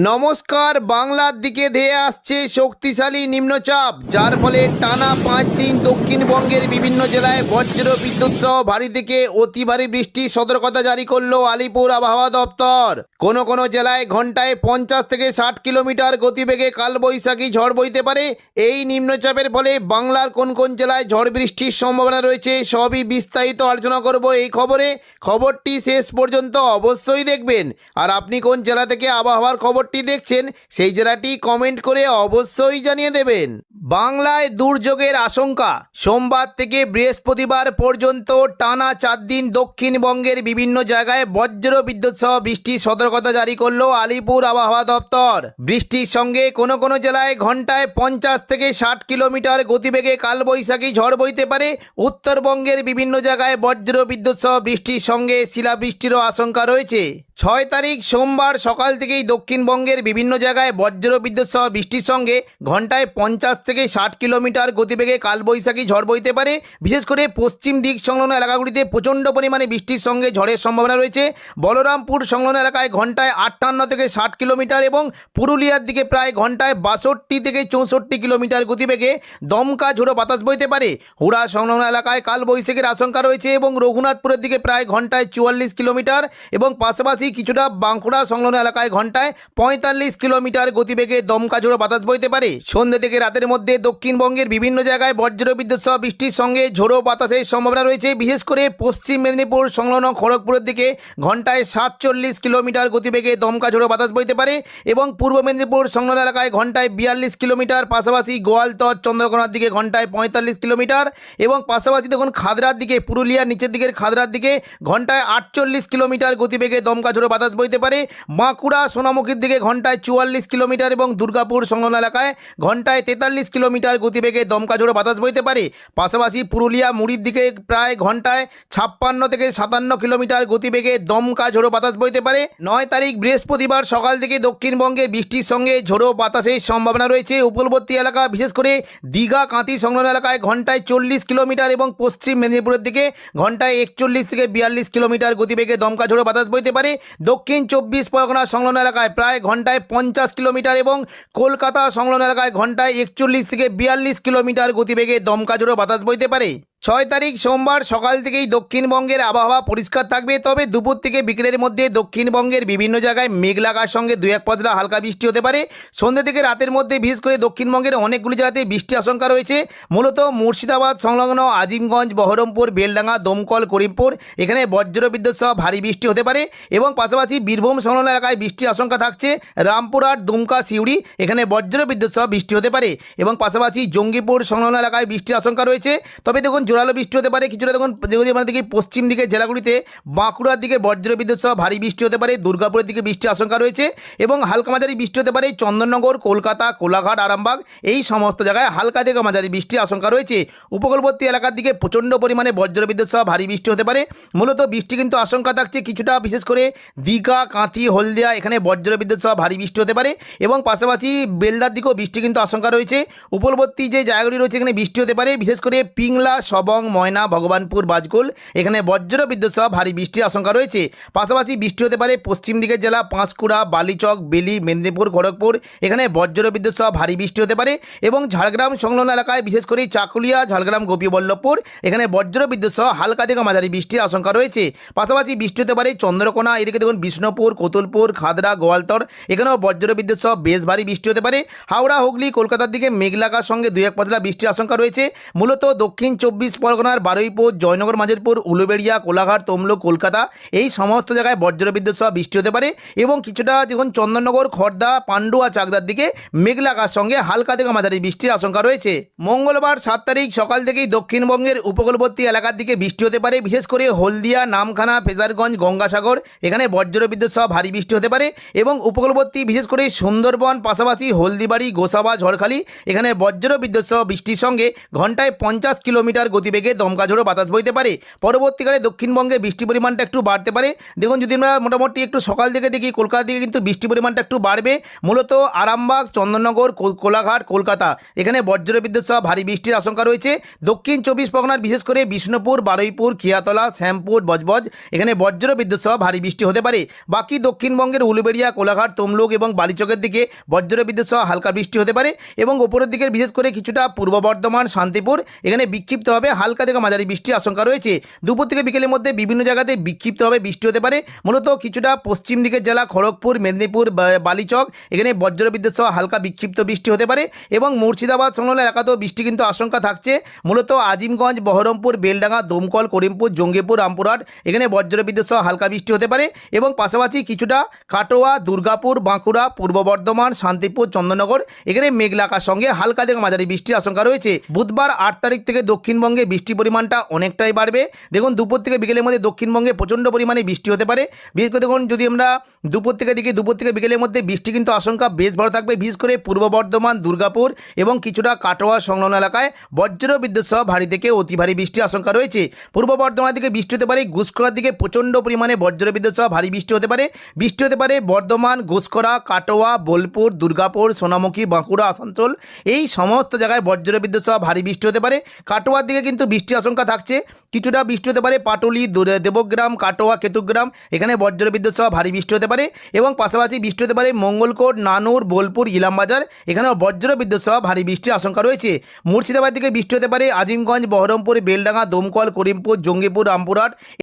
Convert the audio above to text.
নমস্কার। বাংলার দিকে ধেয়ে আসছে শক্তিশালী নিম্নচাপ, যার ফলে টানা 5 দিন দক্ষিণবঙ্গের বিভিন্ন জেলায় বজ্র বিদ্যুৎ সহ ভারী থেকে অতি ভারী বৃষ্টির সতর্কতা জারি করলো আলিপুর আবহাওয়া দপ্তর। কোনো কোনো জেলায় ঘন্টায় 50 থেকে 60 কিলোমিটার গতিবেগে কালবৈশাখী ঝড় বইতে পারে। এই নিম্নচাপের ফলে বাংলার কোন কোন জেলায় ঝড় বৃষ্টির সম্ভাবনা রয়েছে সবই বিস্তারিত আলোচনা করব এই খবরে। খবরটি শেষ পর্যন্ত অবশ্যই দেখবেন। আর আপনি কোন জেলা থেকে আবহাওয়ার খবরটি দেখছেন সেই জেলাটি কমেন্ট করে অবশ্যই জানিয়ে দেবেন। বাংলায় দুর্যোগের আশঙ্কা। সোমবার থেকে বৃহস্পতিবার পর্যন্ত টানা 4 দিন দক্ষিণবঙ্গের বিভিন্ন জায়গায় বজ্র বিদ্যুৎ সহ বৃষ্টির সতর্কতা জারি করলো আলিপুর আবহাওয়া দপ্তর। বৃষ্টির সঙ্গে কোনো কোনো জেলায় ঘন্টায় 50 থেকে 60 কিলোমিটার গতিবেগে কালবৈশাখী ঝড় বইতে পারে। উত্তরবঙ্গের বিভিন্ন জায়গায় বজ্র বিদ্যুৎ সহ বৃষ্টির সঙ্গে শিলাবৃষ্টিরও আশঙ্কা রয়েছে। 6 তারিখ সোমবার সকাল থেকেই দক্ষিণবঙ্গের বিভিন্ন জায়গায় বজ্র বিদ্যুৎ সহ বৃষ্টির সঙ্গে ঘন্টায় 50 থেকে 60 কিলোমিটার গতিবেগে কালবৈশাখী ঝড় বইতে পারে। বিশেষ করে পশ্চিম দিক সংলগ্ন এলাকাগুলিতে প্রচণ্ড পরিমাণে বৃষ্টির সঙ্গে ঝড়ের সম্ভাবনা রয়েছে। বলরামপুর সংলগ্ন এলাকায় ঘন্টায় 58 থেকে 60 কিলোমিটার এবং পুরুলিয়ার দিকে প্রায় ঘন্টায় 62 থেকে 64 কিলোমিটার গতিবেগে দমকা ঝোড়ো বাতাস বইতে পারে। হুড়া সংলগ্ন এলাকায় কালবৈশাখীর আশঙ্কা রয়েছে এবং রঘুনাথপুরের দিকে প্রায় ঘন্টায় 44 কিলোমিটার এবং পাশাপাশি কিছুটা বাঁকুড়া সংলগ্ন এলাকায় ঘন্টায় 45 কিলোমিটার গতিবেগে দমকা ঝোড়ো বাতাস বইতে পারে। সন্ধ্যে থেকে রাতের মধ্যে দক্ষিণবঙ্গের বিভিন্ন জায়গায় বজ্র বিদ্যুৎ সহ বৃষ্টির সঙ্গে ঝোড়ো বাতাসের সম্ভাবনা রয়েছে। বিশেষ করে পশ্চিম মেদিনীপুর সংলগ্ন খড়গপুরের দিকে ঘন্টায় 47 কিলোমিটার গতিবেগে দমকা ঝোড়ো বাতাস বইতে পারে এবং পূর্ব মেদিনীপুর সংলগ্ন এলাকায় ঘন্টায় 42 কিলোমিটার, পাশাপাশি গোয়ালতর চন্দ্রকোনার দিকে ঘন্টায় 45 কিলোমিটার এবং পাশাপাশি দেখুন খাদরার দিকে, পুরুলিয়ার নিচের দিকের খাদরার দিকে ঘন্টায় 48 কিলোমিটার গতিবেগে দমকা ঝোড়ো বাতাস বইতে পারে। বাঁকুড়া সোনামুখীর দিকে ঘন্টায় 44 কিলোমিটার এবং দুর্গাপুর সংলগ্ন এলাকায় ঘন্টায় 43 কিলোমিটার গতিবেগে দমকা ঝোড়ো বাতাস বইতে পারে। পাশাপাশি পুরুলিয়া মুড়ির দিকে প্রায় ঘন্টায় 56 থেকে 57 কিলোমিটার গতিবেগে দমকা ঝোড়ো বাতাস বইতে পারে। 9 তারিখ বৃহস্পতিবার সকাল থেকে দক্ষিণবঙ্গে বৃষ্টির সঙ্গে ঝোড়ো বাতাসের সম্ভাবনা রয়েছে। উপকূলবর্তী এলাকা বিশেষ করে দীঘা কাঁথি সংলগ্ন এলাকায় ঘন্টায় 40 কিলোমিটার এবং পশ্চিম মেদিনীপুরের দিকে ঘন্টায় 41 থেকে 42 কিলোমিটার গতিবেগে দমকা ঝোড়ো বাতাস বইতে পারে। দক্ষিণ 24 পরগনা সংলগ্ন এলাকায় প্রায় ঘন্টায় 50 কিলোমিটার এবং কলকাতা সংলগ্ন এলাকায় ঘন্টায় 41 থেকে 42 কিলোমিটার গতিবেগে দমকা ঝোড়ো বাতাস বইতে পারে। 6 তারিখ সোমবার সকাল থেকেই দক্ষিণবঙ্গের আবহাওয়া পরিষ্কার থাকবে, তবে দুপুর থেকে বিকেলের মধ্যে দক্ষিণবঙ্গের বিভিন্ন জায়গায় মেঘলাকার সঙ্গে 2-1 পশলা হালকা বৃষ্টি হতে পারে। সন্ধ্যে থেকে রাতের মধ্যে বিশেষ করে দক্ষিণবঙ্গের অনেকগুলি জেলাতে বৃষ্টির আশঙ্কা রয়েছে। মূলত মুর্শিদাবাদ সংলগ্ন আজিমগঞ্জ, বহরমপুর, বেলডাঙ্গা, দমকল, করিমপুর এখানে বজ্র বিদ্যুৎ সহ ভারী বৃষ্টি হতে পারে এবং পাশাপাশি বীরভূম সংলগ্ন এলাকায় বৃষ্টির আশঙ্কা থাকছে। রামপুরহাট, দুমকা, সিউড়ি এখানে বজ্র বিদ্যুৎ সহ বৃষ্টি হতে পারে এবং পাশাপাশি জঙ্গিপুর সংলগ্ন এলাকায় বৃষ্টির আশঙ্কা রয়েছে। তবে দেখুন জোরালো বৃষ্টি হতে পারে কিছুটা। দেখুন যদি আমাদের দিকে পশ্চিম দিকের জেলাগুলিতে বাঁকুড়ার দিকে বজ্র বিদ্যুৎ সহ ভারী বৃষ্টি হতে পারে, দুর্গাপুরের দিকে বৃষ্টির আশঙ্কা রয়েছে এবং হালকা মাঝারি বৃষ্টি হতে পারে চন্দননগর, কলকাতা, কোলাঘাট, আরামবাগ এই সমস্ত জায়গায় হালকা থেকে মাঝারি বৃষ্টির আশঙ্কা রয়েছে। উপকূলবর্তী এলাকার দিকে প্রচণ্ড পরিমাণে বজ্র বিদ্যুৎ সহ ভারী বৃষ্টি হতে পারে। মূলত বৃষ্টি কিন্তু আশঙ্কা থাকছে কিছুটা, বিশেষ করে দীঘা, কাঁথি, হলদিয়া এখানে বজ্র বিদ্যুৎ সহ ভারী বৃষ্টি হতে পারে এবং পাশাপাশি বেলদার দিকেও বৃষ্টি কিন্তু আশঙ্কা রয়েছে। উপকূলবর্তী যে জায়গাগুলি রয়েছে এখানে বৃষ্টি হতে পারে, বিশেষ করে পিংলা, সবং, ময়না, ভগবানপুর, বাজকুল এখানে বজ্র বিদ্যুৎ সহ ভারী বৃষ্টির আশঙ্কা রয়েছে। পাশাপাশি বৃষ্টি হতে পারে পশ্চিম দিকের জেলা পাঁশকুড়া, বালিচক, বেলি, মেদিনীপুর, খড়গপুর এখানে বজ্র বিদ্যুৎ সহ ভারী বৃষ্টি হতে পারে এবং ঝাড়গ্রাম সংলগ্ন এলাকায় বিশেষ করে চাকুলিয়া, ঝাড়গ্রাম, গোপীবল্লভপুর এখানে বজ্র বিদ্যুৎ সহ হালকা থেকে মাঝারি বৃষ্টির আশঙ্কা রয়েছে। পাশাপাশি বৃষ্টি হতে পারে চন্দ্রকোনা, এদিকে দেখুন বিষ্ণুপুর, কতুলপুর, খাদরা, গোয়ালতর এখানেও বজ্র বিদ্যুৎ সহ বেশ ভারী বৃষ্টি হতে পারে। হাওড়া, হুগলি, কলকাতার দিকে মেঘলাকার সঙ্গে 2-1 পশলা বৃষ্টির আশঙ্কা রয়েছে। মূলত দক্ষিণ 24 পরগনার বারুইপুর, জয়নগর, মাঝেরপুর, উলুবেড়িয়া, কোলাঘাট, তমলুক, কলকাতা এই সমস্ত জায়গায় বজ্র বিদ্যুৎ সহ বৃষ্টি হতে পারে এবং কিছুটা দেখুন চন্দননগর, খড়দা, পান্ডুয়া, চাকদার দিকে মেঘলাকার সঙ্গে হালকা থেকে মাঝারি বৃষ্টির আশঙ্কা রয়েছে। মঙ্গলবার 7 তারিখ সকাল থেকেই দক্ষিণবঙ্গের উপকূলবর্তী এলাকার দিকে বৃষ্টি হতে পারে, বিশেষ করে হলদিয়া, নামখানা, ফেজারগঞ্জ, গঙ্গাসাগর এখানে বজ্র বিদ্যুৎ সহ ভারী বৃষ্টি হতে পারে এবং উপকূলবর্তী বিশেষ করে সুন্দরবন, পাশাপাশি হলদিবাড়ি, গোসাবা, ঝড়খালি এখানে বজ্র বিদ্যুৎ সহ বৃষ্টির সঙ্গে ঘন্টায় 50 কিলোমিটার গতিবেগে দমকা ঝোড়ো বাতাস বইতে পারে। পরবর্তীকালে দক্ষিণবঙ্গে বৃষ্টির পরিমাণটা একটু বাড়তে পারে। দেখুন যদি আমরা মোটামুটি একটু সকাল দিকে দেখি কলকাতার দিকে কিন্তু বৃষ্টির পরিমাণটা একটু বাড়বে। মূলত আরামবাগ, চন্দননগর, কোলাঘাট, কলকাতা এখানে বজ্রবিদ্যুৎ সহ ভারী বৃষ্টির আশঙ্কা রয়েছে। দক্ষিণ 24 পরগনার বিশেষ করে বিষ্ণুপুর, বারুইপুর, খিয়াতলা, শ্যামপুর, বজবজ এখানে বজ্রবিদ্যুৎ সহ ভারী বৃষ্টি হতে পারে। বাকি দক্ষিণবঙ্গের উলুবেড়িয়া, কোলাঘাট, তমলুক এবং বালিচকের দিকে বজ্রবিদ্যুৎ সহ হালকা বৃষ্টি হতে পারে এবং ওপরের দিকের বিশেষ করে কিছুটা পূর্ব বর্ধমান, শান্তিপুর এখানে বিক্ষিপ্তভাবে হালকা থেকে মাঝারি বৃষ্টির আশঙ্কা রয়েছে। দুপুর থেকে বিকেলের মধ্যে বিভিন্ন জায়গাতে বিক্ষিপ্তভাবে বৃষ্টি হতে পারে। মূলত কিছুটা পশ্চিম দিকের জেলা খড়গপুর, মেদিনীপুর, বালিচক এখানে বজ্রবিদ্যুৎ সহ হালকা বিক্ষিপ্ত বৃষ্টি হতে পারে এবং মুর্শিদাবাদ সংলগ্ন এলাকাতেও বৃষ্টি কিন্তু আশঙ্কা থাকছে। মূলত আজিমগঞ্জ, বহরমপুর, বেলডাঙ্গা, দমকল, করিমপুর, জঙ্গিপুর, রামপুরহাট এখানে বজ্রবিদ্যুৎ সহ হালকা বৃষ্টি হতে পারে এবং পাশাপাশি কিছুটা কাটোয়া, দুর্গাপুর, বাঁকুড়া, পূর্ব বর্ধমান, শান্তিপুর, চন্দননগর এখানে মেঘলা আকাশ সঙ্গে হালকা থেকে মাঝারি বৃষ্টির আশঙ্কা রয়েছে। বুধবার 8 তারিখ থেকে দক্ষিণবঙ্গে বৃষ্টির পরিমাণটা অনেকটাই বাড়বে। দেখুন দুপুর থেকে বিকেলের মধ্যে দক্ষিণবঙ্গে প্রচণ্ড পরিমাণে বৃষ্টি হতে পারে। বিশেষ করে দেখুন যদি আমরা দুপুর থেকে দেখি, দুপুর থেকে বিকেলের মধ্যে বৃষ্টি কিন্তু আশঙ্কা বেশ ভালো থাকবে। বিশেষ করে পূর্ব বর্ধমান, দুর্গাপুর এবং কিছুটা কাটোয়া সংলগ্ন এলাকায় বজ্রবিদ্যুৎ সহ ভারী থেকে অতি ভারী বৃষ্টির আশঙ্কা রয়েছে। পূর্ব বর্ধমানের দিকে বৃষ্টি হতে পারে, ঘুষকরার দিকে প্রচণ্ড পরিমাণে বজ্রবিদ্যুৎ সহ ভারী বৃষ্টি হতে পারে। বৃষ্টি হতে পারে বর্ধমান, ঘুষকরা, কাটোয়া, বোলপুর, দুর্গাপুর, সোনামুখী, বাঁকুড়া, আসানসোল এই সমস্ত জায়গায় বজ্রবিদ্যুৎ সহ ভারী বৃষ্টি হতে পারে। কাটোয়ার দিকে কিন্তু বৃষ্টির আশঙ্কা থাকছে। কিছুটা বৃষ্টি হতে পারে পাটুলি, দেবগ্রাম, কাটোয়া, কেতুগ্রাম এখানে বজ্রবিদ্যুৎ সহ ভারী বৃষ্টি হতে পারে এবং পাশাপাশি বৃষ্টি হতে পারে মঙ্গলকোট, নানুর, বোলপুর, ইলামবাজার এখানেও বজ্রবিদ্যুৎ সহ ভারী বৃষ্টির আশঙ্কা রয়েছে। মুর্শিদাবাদ দিকে বৃষ্টি হতে পারে আজিমগঞ্জ, বহরমপুর, বেলডাঙ্গা, দমকল, করিমপুর, জঙ্গিপুর, রামপুরহাট